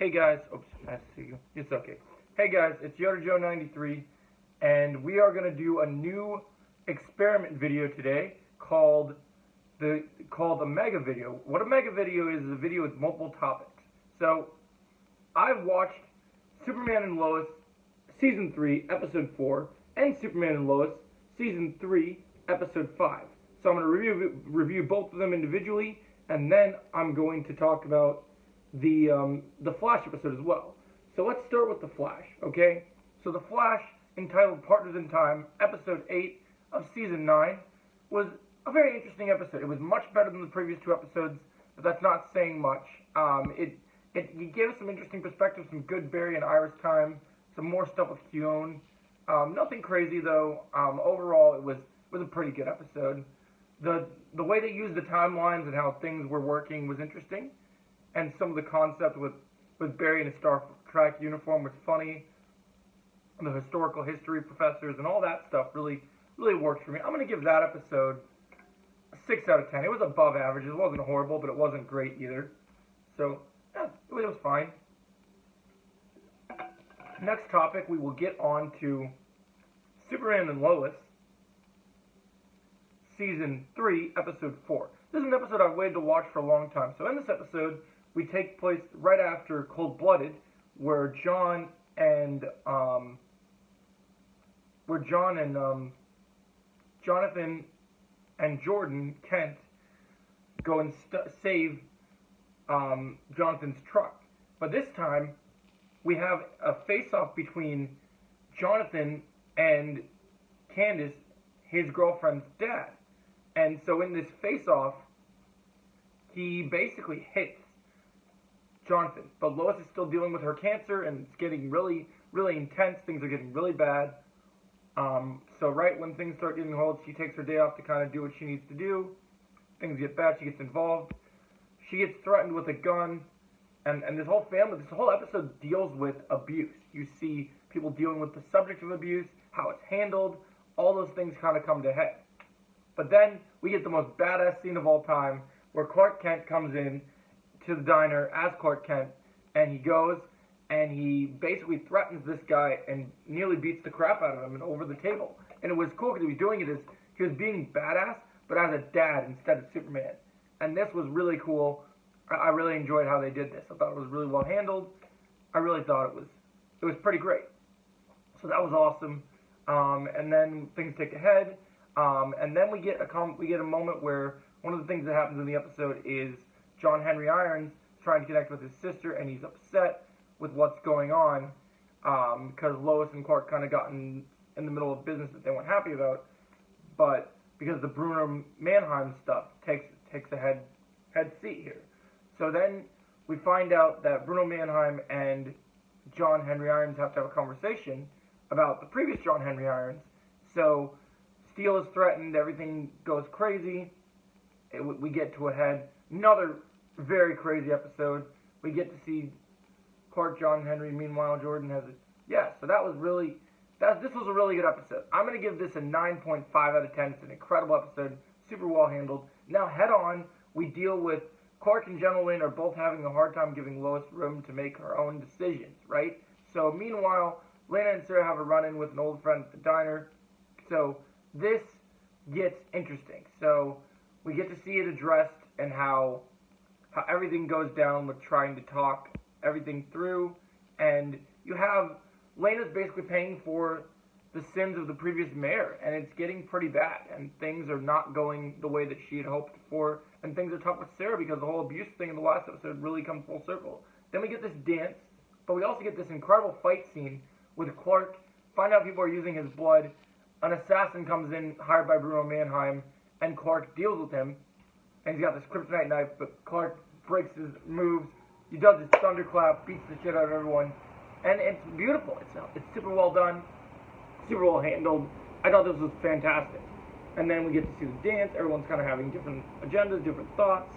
Hey guys, oops, I see you. It's okay. Hey guys, it's Yoda Joe 93, and we are gonna do a new experiment video today called a mega video. What a mega video is a video with multiple topics. So I've watched Superman and Lois season 3, episode 4, and Superman and Lois season 3, episode 5. So I'm gonna review both of them individually, and then I'm going to talk about the Flash episode as well. So let's start with the Flash, okay? So the Flash, entitled Partners in Time, episode 8 of season 9, was a very interesting episode. It was much better than the previous two episodes, but that's not saying much. It gave us some interesting perspectives, some good Barry and Iris time, some more stuff with Keone. Nothing crazy though. Overall, it was a pretty good episode. The way they used the timelines and how things were working was interesting. And some of the concept with Barry in a Star Trek uniform was funny. And the historical history professors and all that stuff really worked for me. I'm going to give that episode a 6 out of 10. It was above average. It wasn't horrible, but it wasn't great either. So, yeah, it was fine. Next topic, we will get on to Superman and Lois, season 3, episode 4. This is an episode I've waited to watch for a long time. So in this episode, we take place right after Cold-Blooded, where Jonathan and Jordan Kent go and save Jonathan's truck. But this time, we have a face-off between Jonathan and Candace, his girlfriend's dad. And so in this face-off, he basically hits Jonathan. But Lois is still dealing with her cancer, and it's getting really intense. Things are getting really bad. So right when things start getting hold, she takes her day off to kind of do what she needs to do. Things get bad, she gets involved. She gets threatened with a gun. And this whole episode deals with abuse. You see people dealing with the subject of abuse, how it's handled, all those things kind of come to head. But then we get the most badass scene of all time, where Clark Kent comes in to the diner as Clark Kent, and he goes and he basically threatens this guy and nearly beats the crap out of him and over the table. And it was cool because he was doing it as he was being badass, but as a dad instead of Superman. And this was really cool. I really enjoyed how they did this. I thought it was really well handled. I really thought it was pretty great. So that was awesome. And then things take ahead. And then we get a moment where one of the things that happens in the episode is John Henry Irons trying to connect with his sister, and he's upset with what's going on because Lois and Clark kind of got in the middle of business that they weren't happy about. But because the Bruno Mannheim stuff takes a head seat here. So then we find out that Bruno Mannheim and John Henry Irons have to have a conversation about the previous John Henry Irons. So Steele is threatened, everything goes crazy. We get to a head. Another very crazy episode. We get to see Clark, John Henry, meanwhile Jordan has it. Yeah, so this was a really good episode. I'm going to give this a 9.5 out of 10. It's an incredible episode, super well handled. Now head on, we deal with Clark and General Lane are both having a hard time giving Lois room to make her own decisions, right? So meanwhile, Lana and Sarah have a run-in with an old friend at the diner. So this gets interesting. So we get to see it addressed and how everything goes down with trying to talk everything through. And you have Lana's basically paying for the sins of the previous mayor, and it's getting pretty bad, and things are not going the way that she had hoped for, and things are tough with Sarah because the whole abuse thing in the last episode really comes full circle. Then we get this dance, but we also get this incredible fight scene with Clark, find out people are using his blood, an assassin comes in, hired by Bruno Mannheim, and Clark deals with him, and he's got this kryptonite knife, but Clark breaks his moves, he does his thunderclap, beats the shit out of everyone, and it's beautiful. It's super well done, super well handled. I thought this was fantastic. And then we get to see the dance. Everyone's kind of having different agendas, different thoughts,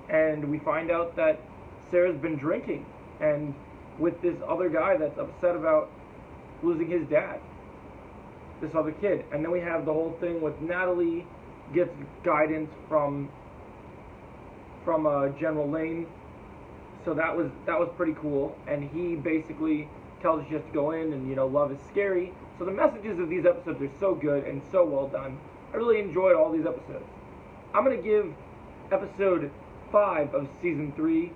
and we find out that Sarah's been drinking, and with this other guy that's upset about losing his dad, this other kid. And then we have the whole thing with Natalie gets guidance from General Lane, So that was pretty cool, and he basically tells you just to go in and love is scary. So the messages of these episodes are so good and so well done. I really enjoyed all these episodes. I'm gonna give episode 5 of season 3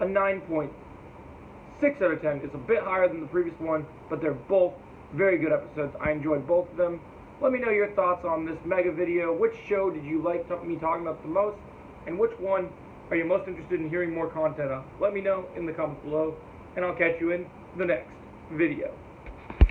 a 9.6 out of 10. It's a bit higher than the previous one, but they're both very good episodes. I enjoyed both of them. Let me know your thoughts on this mega video. Which show did you like me talking about the most, and which one are you most interested in hearing more content on? Let me know in the comments below, and I'll catch you in the next video.